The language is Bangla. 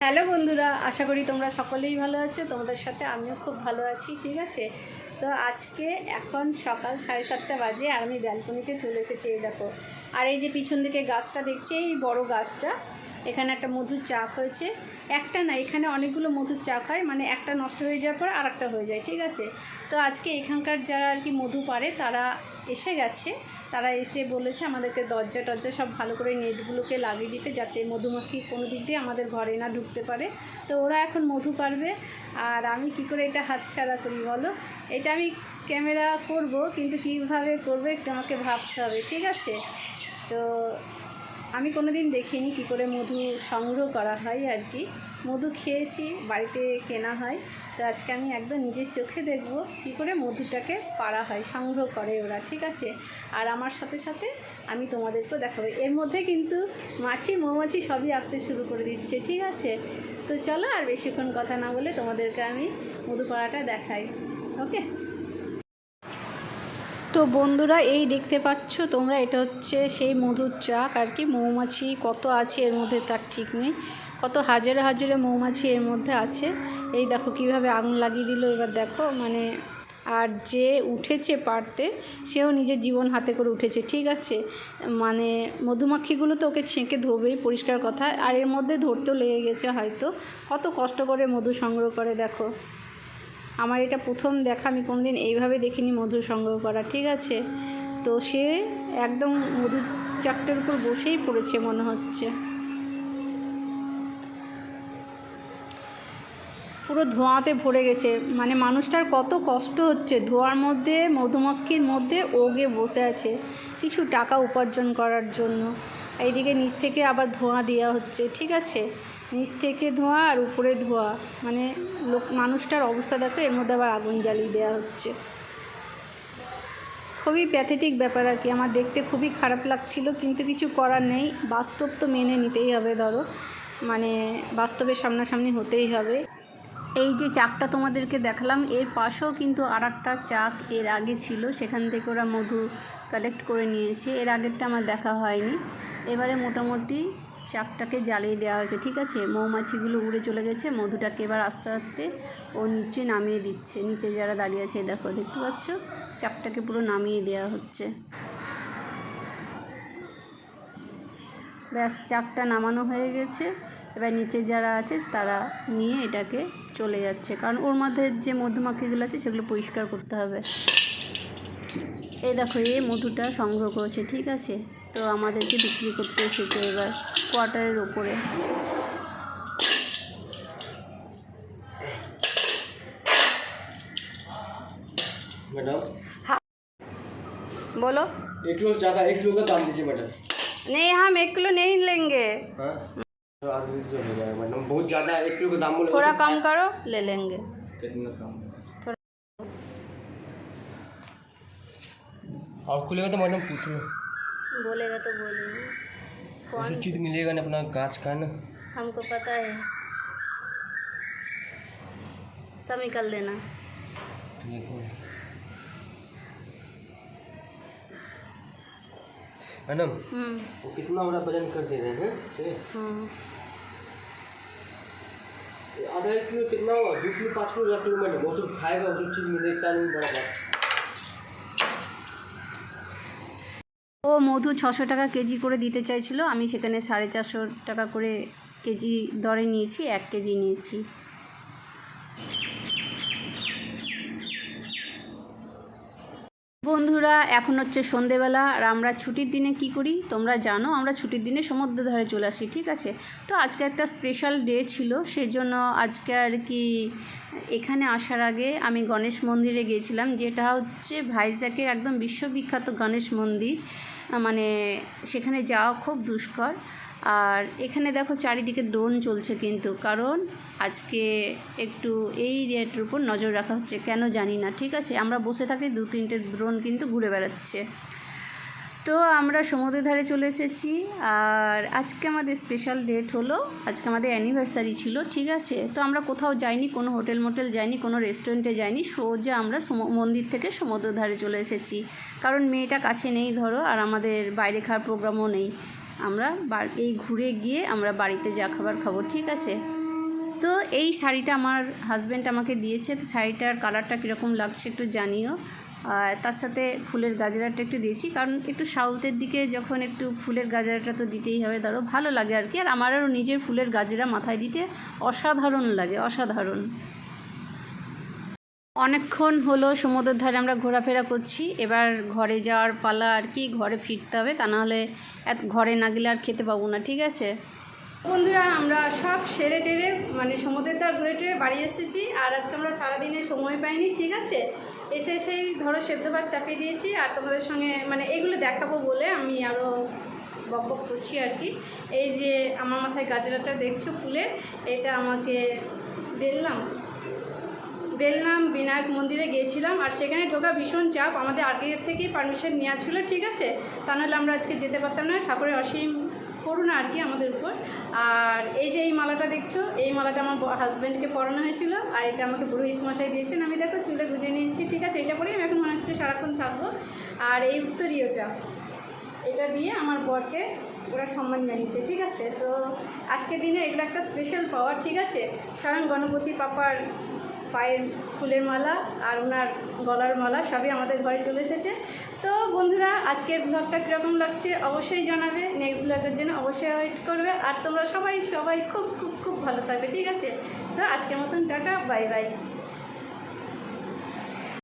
হ্যালো বন্ধুরা, আশা করি তোমরা সকলেই ভালো আছো। তোমাদের সাথে আমিও খুব ভালো আছি। ঠিক আছে, তো আজকে এখন সকাল 7:30 বাজে আর আমি ব্যালকনিতে চলে এসেছি। এই দেখো, আর এই যে পিছন দিকে গাছটা দেখছি, এই বড় গাছটা, এখানে একটা মধুর চাক হয়েছে। একটা না, এখানে অনেকগুলো মধুর চাক হয়, মানে একটা নষ্ট হয়ে যাওয়ার পর আর একটা হয়ে যায়। ঠিক আছে, তো আজকে এখানকার যারা আর কি মধু পারে তারা এসে গেছে। তারা এসে বলেছে আমাদেরকে দরজা টরজা সব ভালো করে নেটগুলোকে লাগিয়ে দিতে, যাতে মধুমাখি কোনো দিক দিয়ে আমাদের ঘরে না ঢুকতে পারে। তো ওরা এখন মধু পারবে, আর আমি কি করে এটা হাতছাড়া করি বলো? এটা আমি ক্যামেরা করব, কিন্তু কীভাবে করবো একটু আমাকে ভাবতে হবে। ঠিক আছে, তো আমি কোনো দিন দেখিনি কী করে মধু সংগ্রহ করা হয় আর কি। মধু খেয়েছি, বাড়িতে কেনা হয়, তো আজকে আমি একদম নিজের চোখে দেখব কী করে মধুটাকে পাড়া হয়, সংগ্রহ করে ওরা। ঠিক আছে, আর আমার সাথে সাথে আমি তোমাদেরকেও দেখাবো। এর মধ্যে কিন্তু মাছি মৌমাছি সবই আসতে শুরু করে দিচ্ছে। ঠিক আছে, তো চলো আর বেশিক্ষণ কথা না বলে তোমাদেরকে আমি মধু পাড়াটা দেখাই। ওকে, তো বন্ধুরা এই দেখতে পাচ্ছ তোমরা, এটা হচ্ছে সেই মধুর চাক আর কি। মৌমাছি কত আছে এর মধ্যে তার ঠিক নেই, কত হাজারে হাজারে মৌমাছি এর মধ্যে আছে। এই দেখো কিভাবে আগুন লাগিয়ে দিল। এবার দেখো মানে, আর যে উঠেছে পারতে সেও নিজের জীবন হাতে করে উঠেছে। ঠিক আছে, মানে মধুমাখিগুলো তো ওকে ছেঁকে ধরবেই, পরিষ্কার কথা, আর এর মধ্যে ধরতেও লেগে গেছে হয়তো। কত কষ্ট করে মধু সংগ্রহ করে দেখো। আমার এটা প্রথম দেখা, আমি কোনোদিন এইভাবে দেখিনি মধু সংগ্রহ করা। ঠিক আছে, তো সে একদম মধুর চাকটার উপর বসেই পড়েছে মনে হচ্ছে। পুরো ধোঁয়াতে ভরে গেছে, মানে মানুষটার কত কষ্ট হচ্ছে। ধোঁয়ার মধ্যে মধুমাখির মধ্যে ওগে বসে আছে কিছু টাকা উপার্জন করার জন্য। এইদিকে নিচ থেকে আবার ধোঁয়া দেওয়া হচ্ছে। ঠিক আছে, নিচ থেকে ধোঁয়া আর উপরে ধোঁয়া, মানে মানুষটার অবস্থা দেখো, এর মধ্যে আবার আগুন জ্বালিয়ে দেওয়া হচ্ছে। খুবই প্যাথেটিক ব্যাপার আর কি। আমার দেখতে খুবই খারাপ লাগছিল, কিন্তু কিছু করার নেই, বাস্তব তো মেনে নিতেই হবে। ধরো মানে বাস্তবের সামনাসামনি হতেই হবে। এই যে চাকটা তোমাদেরকে দেখালাম, এর পাশেও কিন্তু আর একটা চাক এর আগে ছিল, সেখান থেকে ওরা মধু কালেক্ট করে নিয়েছে। এর আগেরটা আমার দেখা হয়নি। এবারে মোটামুটি চাকটাকে জ্বালিয়ে দেওয়া হয়েছে। ঠিক আছে, মৌমাছিগুলো উড়ে চলে গেছে, মধুটাকে এবার আস্তে আস্তে ও নিচে নামিয়ে দিচ্ছে। নিচে যারা দাঁড়িয়ে আছে দেখো, দেখতে পাচ্ছ, চাকটাকে পুরো নামিয়ে দেওয়া হচ্ছে। ব্যাস, চাকটা নামানো হয়ে গেছে। এবার নিচে যারা আছে তারা নিয়ে এটাকে চলে যাচ্ছে, কারণ ওর মধ্যে যে মধুমাখিগুলো আছে সেগুলো পরিষ্কার করতে হবে। এই দেখো, এই মধুটা সংগ্রহ করেছে। ঠিক আছে, তো আমাদেরকে বিক্রি করতে এসেছে এবার কোয়ার্টারের ওপরে। मैडम हाँ बोलो। 1 किलो से ज़्यादा, 1 किलो का दाम दीजिए मैडम। नहीं, हम 1 किलो नहीं लेंगे। हाँ, तो 8 हो जाएगा मैडम, बहुत ज़्यादा है, 1 किलो का दाम बोले। थोड़ा कम करो, ले लेंगे। कितना कम? थोड़ा और खुलेगा तो मैडम पूछो, बोलेगा तो बोलेंगे। कौन? कुछ चीज़ मिलेगा ना अपना गाछ का ना। हमको पता है, सब निकल देना। ठीक है मैडम, वो कितना बड़ा वजन कर दे रहे हैं? आधा 1 किलो कितना हुआ? 2 किलो 5 किलो 10 किलो मैडम, वो सब खाएगा, वो सब चीज़ मिलेगा नहीं बड़ा बात। ও মধু 600 টাকা কেজি করে দিতে চাইছিল, আমি সেখানে 450 টাকা করে কেজি দরে নিয়েছি, 1 কেজি নিয়েছি। বন্ধুরা এখন হচ্ছে সন্ধেবেলা, আর আমরা ছুটির দিনে কি করি তোমরা জানো, আমরা ছুটির দিনে সমুদ্র ধারে চলে আসি। ঠিক আছে, তো আজকে একটা স্পেশাল ডে ছিল, সেজন্য আজকে আর কি এখানে আসার আগে আমি গণেশ মন্দিরে গিয়েছিলাম, যেটা হচ্ছে ভাইজ্যাকের একদম বিশ্ববিখ্যাত গণেশ মন্দির। মানে সেখানে যাওয়া খুব দুষ্কর। আর এখানে দেখো চারিদিকে ড্রোন চলছে, কিন্তু কারণ আজকে একটু এই এরিয়াটার উপর নজর রাখা হচ্ছে, কেন জানি না। ঠিক আছে, আমরা বসে থাকি, 2-3টে ড্রোন কিন্তু ঘুরে বেড়াচ্ছে। তো আমরা সমুদ্রের ধারে চলে এসেছি, আর আজকে আমাদের স্পেশাল ডেট হলো, আজকে আমাদের অ্যানিভার্সারি ছিল। ঠিক আছে, তো আমরা কোথাও যাইনি, কোনো হোটেল মোটেল যাইনি, কোনো রেস্টুরেন্টে যাইনি, সোজা আমরা মন্দির থেকে সমুদ্রের ধারে চলে এসেছি, কারণ মেয়েটা কাছে নেই ধরো, আর আমাদের বাইরে খাওয়ার প্রোগ্রামও নেই। আমরা এই ঘুরে গিয়ে আমরা বাড়িতে যা খাবার খাবো। ঠিক আছে, তো এই শাড়িটা আমার হাজব্যান্ড আমাকে দিয়েছে, তো শাড়িটার কালারটা কীরকম লাগছে একটু জানিও। আর তার সাথে ফুলের গাজরাটা একটু দিয়েছি, কারণ একটু সাউথের দিকে যখন একটু ফুলের গাজরাটা তো দিতেই হবে, ধরো ভালো লাগে আর কি। আর আমারও নিজের ফুলের গাজরা মাথায় দিতে অসাধারণ লাগে, অসাধারণ। অনেকক্ষণ হলো সমুদ্রের ধারে আমরা ঘোরাফেরা করছি, এবার ঘরে যাওয়ার পালা আর কি। ঘরে ফিরতে হবে, তা নাহলে ঘরে না গেলে আর খেতে পাবো না, ঠিক আছে বন্ধুরা। আমরা সব সেরে টেরে মানে সমুদ্রের ধার ঘুরে টুরে বাড়ি এসেছি। আর আজকে আমরা সারাদিনে সময় পাইনি, ঠিক আছে। এসে এসেই ধরো সেদ্ধ ভাত চাপিয়ে দিয়েছি, আর তোমাদের সঙ্গে মানে এগুলো দেখাবো বলে আমি আরও বক বক করছি আর কি। এই যে আমার মাথায় গাজরাটা দেখছো ফুলের, এটা আমাকে বেলনাম বিনায়ক মন্দিরে গিয়েছিলাম, আর সেখানে ঢোকা ভীষণ চাপ, আমাদের আগের থেকেই পারমিশন নেওয়া ছিল, ঠিক আছে। তা নাহলে আমরা আজকে যেতে পারতাম না, ঠাকুরের অসীম করুণা আর কি আমাদের উপর। আর এই যে এই মালাটা দেখছো, এই মালাটা আমার হাজব্যান্ডকে পরানো হয়েছিল, আর এটা আমাকে পুরোহিত মশাই দিয়েছেন। আমি দেখো চুলে গুজে নিয়েছি, ঠিক আছে। এটা পরেই আমি এখন মনে হচ্ছে সারাক্ষণ থাকবো। আর এই উত্তরীয়টা, এটা দিয়ে আমার বরকে ওরা সম্মান জানিয়েছে, ঠিক আছে। তো আজকের দিনে এগুলো একটা স্পেশাল পাওয়ার, ঠিক আছে। স্বয়ং গণপতি পাপার পায়ের ফুলের মালা আর ওনার গলার মালা সবই আমাদের ঘরে চলে এসেছে। তো বন্ধুরা, আজকের ব্লগটা কীরকম লাগছে অবশ্যই জানাবে, নেক্সট ব্লগের জন্য অবশ্যই ওয়েট করবে। আর তোমরা সবাই খুব খুব খুব ভালো থাকবে, ঠিক আছে। তো আজকের মতন টাটা, বাই বাই।